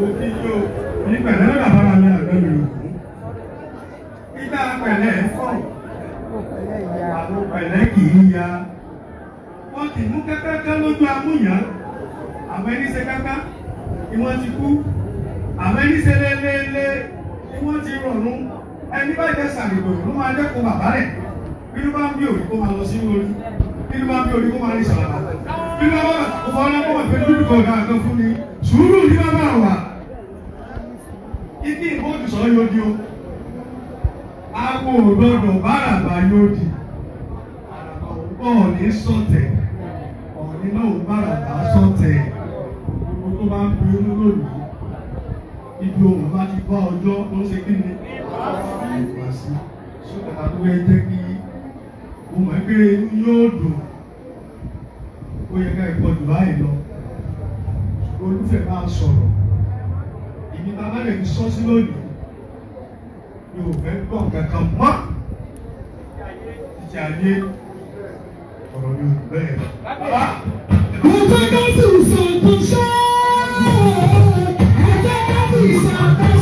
òfin yóò ní pẹ̀lẹ́ lọ́dà bára mi àgbẹ̀mí òkú. Ìgbà pẹ̀lẹ́ fọ́. Àwọn pẹ̀lẹ́ kì í ya. Wọ́n ti mú kẹ́kẹ́kẹ́ lójú amúyàn. Àwọn ẹni ṣe kẹ́kẹ́ ni wọ́n ti kú. Àwọn ẹni ṣe lélẹ́lé ni wọ́n ti rọ̀rùn. Ẹni bá jẹ́ sàrìgbò ló máa dẹ́kun bàbá rẹ̀. Bí ló bá ń bí òrí kó máa lọ sí orí. Bí ló bá ń bí òrí kó máa rí sàràbà. Bí ló bá kò fọ́ ọ́nà kó wà pé dúdú kọ̀ọ̀dà àgbẹ̀ fún mi. Sùúrù ní bàbá wa. Ibi ìbòjú sọ yóò di o. Àwọn òdòdó báràbà yóò di. Ọ̀ọ́ni sọ̀tẹ̀. Ọ̀ọ́ni náà báràbà sọ̀tẹ̀. Gbogbo tó bá ń bí inú lónìí. Ibi òun bá ti bá ọjọ́ tó ń ṣe kí ni? Ìwà sí. Sọ́kà tó yẹ jẹ́ kí ohun ẹgbẹ́ inú yóò dùn. Ó yẹ ká ẹ̀kọ́ jù báyìí lọ. Olúfẹ́ máa sọ̀rọ̀. Ìní bàbá rẹ̀ ti sọ sí lónìí. Mi ò fẹ́ gbọ́ kankan mọ́. Ìjà ayé ọ̀rọ̀ mi ò bẹ́ẹ̀. Bàbá. Mo fẹ́ ká sì sọ̀tún ṣáá. Ẹ jẹ́ ká sì sọ̀tún.